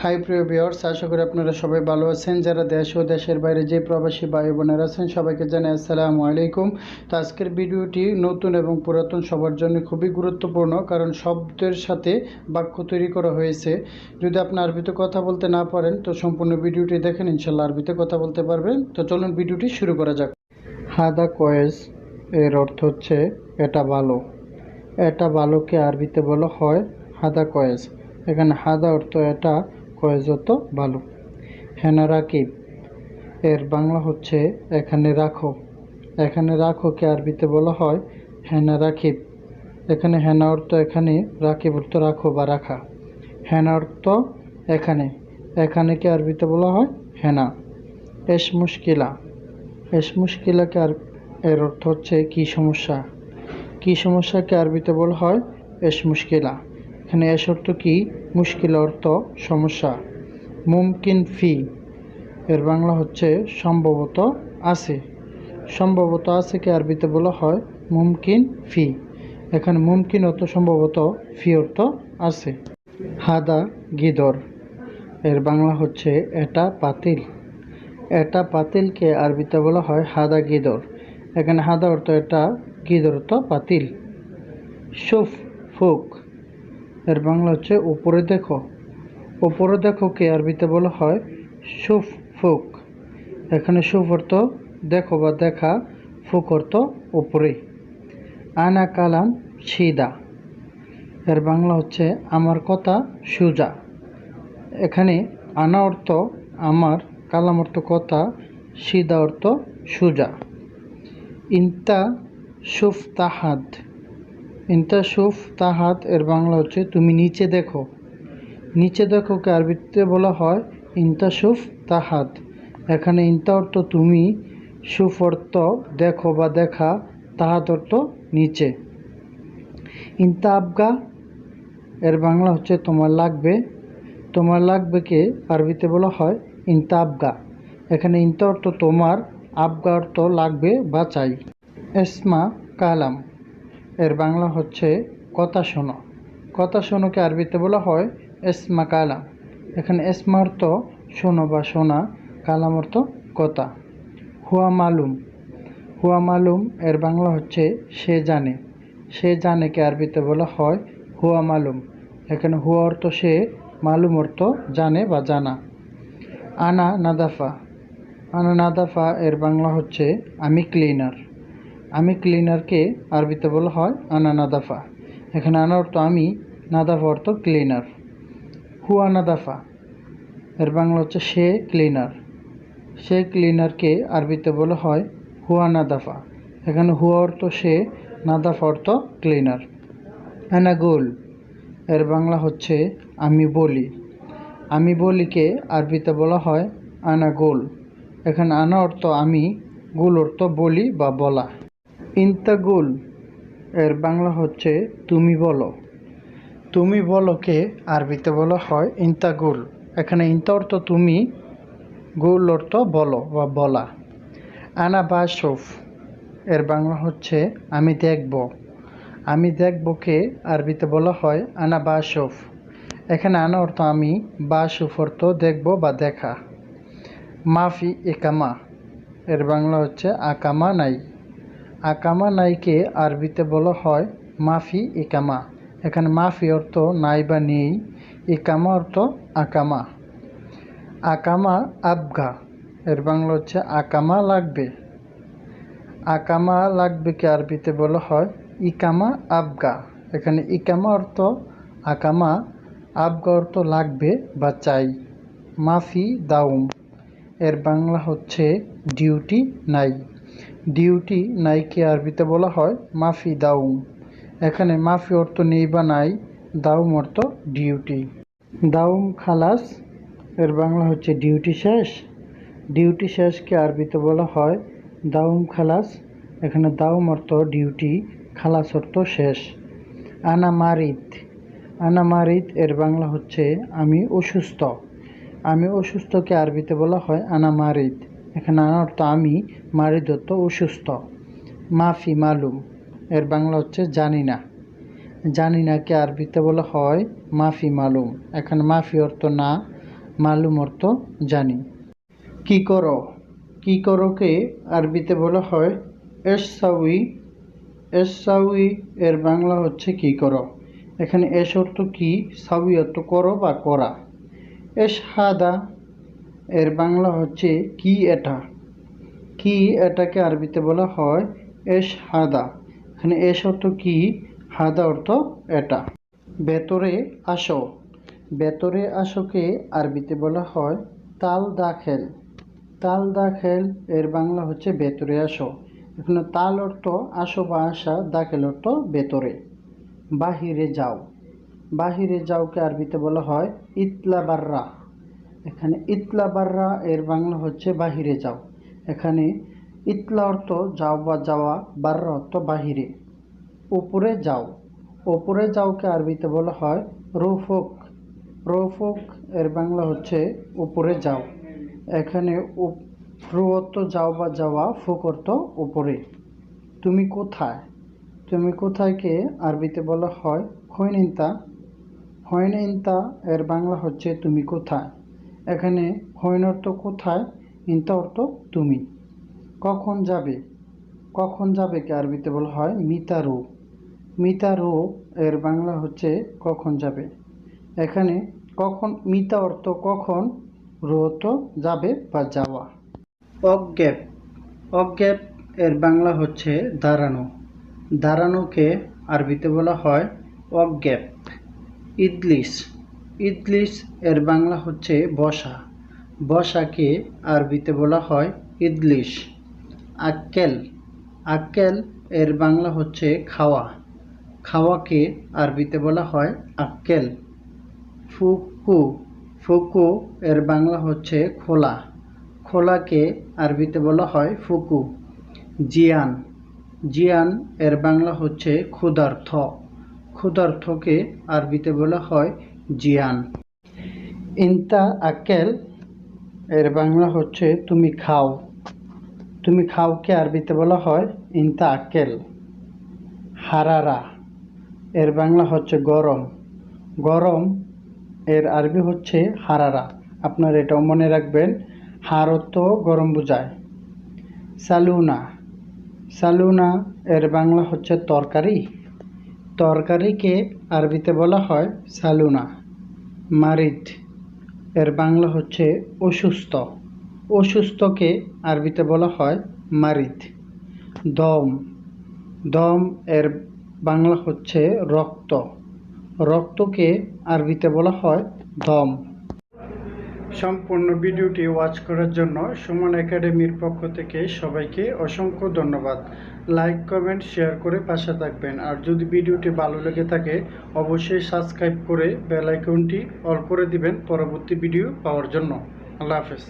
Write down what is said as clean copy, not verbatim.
High প্রিয় viewers, আশা করি আপনারা সবাই ভালো আছেন। যারা দেশ ও দেশের বাইরে যে প্রবাসী ভাই বোনেরা আছেন সবাইকে জানাই আসসালামু আলাইকুম। তো আজকের ভিডিওটি নতুন এবং পুরাতন সবার জন্য খুবই গুরুত্বপূর্ণ, কারণ শব্দের সাথে বাক্য তৈরি করা হয়েছে। যদি আপনি আরবিতে কথা বলতে না পারেন তো সম্পূর্ণ ভিডিওটি দেখেন, ইনশাল্লাহ আরবিতে কথা বলতে পারবেন। তো চলুন ভিডিওটি শুরু করা যাক। হাদা কয়েস এর অর্থ হচ্ছে এটা ভালো। এটা ভালোকে আরবিতে বলা হয় হাদা কয়েস। এখানে হাদা অর্থ এটা, কয়েস অর্থ ভালো। হেনা রাকিব এর বাংলা হচ্ছে এখানে রাখো। এখানে রাখোকে আরবিতে বলা হয় হেনা রাকিব। এখানে হেনা অর্থ এখানে, রাকিব অর্থ রাখো বা রাখা। হেনা অর্থ এখানে, এখানেকে আরবিতে বলা হয় হেনা। এস মুশকিলা, এস মুশকিলাকে এর অর্থ হচ্ছে কি সমস্যা। কি সমস্যাকে আরবিতে বলা হয় এস মুশকিলা। এখানে এস অর্থ কি, মুশকিলা অর্থ সমস্যা। মুমকিন ফি এর বাংলা হচ্ছে সম্ভবত আছে। সম্ভবত আছেকে আরবিতে বলা হয় মুমকিন ফি। এখানে মুমকিন অর্থ সম্ভবত, ফি অর্থ আছে। হাদা গিদর এর বাংলা হচ্ছে এটা পাতিল। এটা পাতিলকে আরবিতে বলা হয় হাদা গিদর। এখানে হাদা অর্থ এটা, গিদর অর্থ পাতিল। শুফ ফুক এর বাংলা হচ্ছে উপরে দেখো। উপরে দেখোকে আরবিতে বলা হয় শুফ ফুক। এখানে শুফ অর্থ দেখো বা দেখা, ফুক অর্থ উপরে। আনা কালাম সিদা এর বাংলা হচ্ছে আমার কথা সুজা। এখানে আনা অর্থ আমার, কালাম অর্থ কথা, সিদা অর্থ সুজা। ইন্তা শুফ তাহাদ, ইন্তা শুফ তাহাদ এর বাংলা হচ্ছে তুমি নিচে দেখো। নিচে দেখোকে আরবিতে বলা হয় ইন্তা শুফ তাহাদ। এখানে ইন্তা অর্থ তুমি, শুফ অর্থ দেখো বা দেখা, তাহাদ অর্থ নিচে। ইন্তা আবগা এর বাংলা হচ্ছে তোমার লাগবে। তোমার লাগবেকে আরবিতে বলা হয় ইন্তা আবগা। এখানে ইন্তা অর্থ তোমার, আবগা অর্থ লাগবে বা চাই। এসমা কালাম এর বাংলা হচ্ছে কথা শোনো। কথা শোনোকে আরবিতে বলা হয় এসমা কালাম। এখানে এসমা অর্থ শোনো বা শোনা, কালাম অর্থ কথা। হুয়া মালুম, হুয়া মালুম এর বাংলা হচ্ছে সে জানে। সে জানেকে আরবিতে বলা হয় হুয়া মালুম। এখানে হুয়া অর্থ সে, মালুম অর্থ জানে বা জানা। আনা নাদাফা, আনা নাদাফা এর বাংলা হচ্ছে আমি ক্লিনার। আমি ক্লিনারকে আরবিতে বলা হয় আনা নাদাফা। এখানে আনা অর্থ আমি, নাদাফা অর্থ ক্লিনার। হুয়া নাদাফা এর বাংলা হচ্ছে সে ক্লিনার। সে ক্লিনারকে আরবিতে বলা হয় হুয়া নাদাফা। এখানে হুয়া অর্থ সে, নাদাফা অর্থ ক্লিনার। আনাগুল এর বাংলা হচ্ছে আমি বলি। আমি বলিকে আরবিতে বলা হয় আনাগুল। এখানে আনা অর্থ আমি, গুল অর্থ বলি বা বলা। ইন্তাগুল এর বাংলা হচ্ছে তুমি বলো। তুমি বলোকে আরবিতে বলা হয় ইন্তাগুল। এখানে ইন্তা অর্থ তুমি, গুল অর্থ বলো বা বলা। আনা বাসুফ এর বাংলা হচ্ছে আমি দেখব। আমি দেখবকে আরবিতে বলা হয় আনা বাসুফ। এখানে আনা অর্থ আমি, বাসুফ অর্থ দেখব বা দেখা। মাফি একামা এর বাংলা হচ্ছে আকামা নাই। আকামা নাইকে আরবিতে বলা হয় মাফি ইকামা। এখানে মাফি অর্থ নাই বা নেই, ইকামা অর্থ আকামা। আকামা আবগা এর বাংলা হচ্ছে আকামা লাগবে। আকামা লাগবেকে আরবিতে বলা হয় ইকামা আবগা। এখানে ইকামা অর্থ আকামা, আবগা অর্থ লাগবে বা চাই। মাফি দাউম এর বাংলা হচ্ছে ডিউটি নাই। ডিউটি নাইকে আরবিতে বলা হয় মাফি দাউম। এখানে মাফি অর্থ নেই বা নাই, দাউম অর্থ ডিউটি। দাউম খালাস এর বাংলা হচ্ছে ডিউটি শেষ। ডিউটি শেষকে আরবিতে বলা হয় দাউম খালাস। এখানে দাউম অর্থ ডিউটি, খালাস অর্থ শেষ। আনা মারিদ, আনা মারিদ এর বাংলা হচ্ছে আমি অসুস্থ। আমি অসুস্থকে আরবিতে বলা হয় আনা মারিদ। এখানে আনা অর্থ আমি, মারিদ অর্থ অসুস্থ। মাফি মালুম এর বাংলা হচ্ছে জানি না। জানি নাকে আরবিতে বলা হয় মাফি মালুম। এখানে মাফি অর্থ না, মালুম অর্থ জানি। কি করো, কি করোকে আরবিতে বলা হয় এশ সাউই। এশ সাউই এর বাংলা হচ্ছে কি করো। এখানে এশ অর্থ কি, সাউই অর্থ করো বা করা। এশ হাদা এর বাংলা হচ্ছে কি এটা। কি এটাকে আরবিতে বলা হয় এশ হাদা। এখানে এশ অর্থ কি, হাদা অর্থ এটা। ভেতরে আসো, ভেতরে আসোকে আরবিতে বলা হয় তাল দাখেল। তাল দাখেল এর বাংলা হচ্ছে ভেতরে আসো। এখানে তাল অর্থ আসো বা আসা, দাখেল অর্থ ভেতরে। বাহিরে যাও, বাহিরে যাওকে আরবিতে বলা হয় ইতলা বাররা। এখানে ইতলা বাররা এর বাংলা হচ্ছে বাহিরে যাও। এখানে ইতলা অর্থ যাও বা যাওয়া, বাররা অর্থ বাহিরে। উপরে যাও, উপরে যাওকে আরবিতে বলা হয় রুফুক। রুফুক এর বাংলা হচ্ছে উপরে যাও। এখানে রু অর্থ যাও বা যাওয়া, ফুক অর্থ উপরে। তুমি কোথায়, তুমি কোথায়কে আরবিতে বলা হয় হয়নিনতা। হয়নিনতা এর বাংলা হচ্ছে তুমি কোথায়। এখানে হইন অর্থ কোথায়, ইনতা অর্থ তুমি। কখন যাবে, কখন যাবেকে আরবিতে বলা হয় মিতারু। মিতারু এর বাংলা হচ্ছে কখন যাবে। এখানে কখন, মিতা অর্থ কখন, রু অর্থ যাবে বা যাওয়া। অজ্ঞেপ, অজ্ঞেপ এর বাংলা হচ্ছে দাঁড়ানো। দাঁড়ানোকে আরবিতে বলা হয় অজ্ঞেপ। ইদলিস, ইদলিস এর বাংলা হচ্ছে বসা। বসাকে আরবিতে বলা হয় ইদলিস। আক্কেল, আক্কেল এর বাংলা হচ্ছে খাওয়া। খাওয়াকে আরবিতে বলা হয় আক্কেল। ফুকু, ফুকু এর বাংলা হচ্ছে খোলা। খোলাকে আরবিতে বলা হয় ফুকু। জিয়ান, জিয়ান এর বাংলা হচ্ছে ক্ষুধার্ত। ক্ষুধার্তকে আরবিতে বলা হয় জিয়ান। ইনতা আক্কেল এর বাংলা হচ্ছে তুমি খাও। তুমি খাওকে আরবিতে বলা হয় ইনতা আক্কেল। হারারা এর বাংলা হচ্ছে গরম। গরম এর আরবি হচ্ছে হারারা। আপনারা এটাও মনে রাখবেন, হার অর্থ গরম বোঝায়। সালুনা, সালুনা এর বাংলা হচ্ছে তরকারি। তরকারিকে আরবিতে বলা হয় সালুনা। মারিদ এর বাংলা হচ্ছে অসুস্থ। অসুস্থকে আরবিতে বলা হয় মারিদ। দম, দম এর বাংলা হচ্ছে রক্ত। রক্তকে আরবিতে বলা হয় দম। সম্পূর্ণ ভিডিওটি ওয়াচ করার জন্য সুমন একাডেমির পক্ষ থেকে সবাইকে অসংখ্য ধন্যবাদ। লাইক, কমেন্ট, শেয়ার করে পাশে থাকবেন। আর যদি ভিডিওটি ভালো লেগে থাকে অবশ্যই সাবস্ক্রাইব করে বেল আইকনটি অল করে দিবেন পরবর্তী ভিডিও পাওয়ার জন্য। আল্লাহ হাফেজ।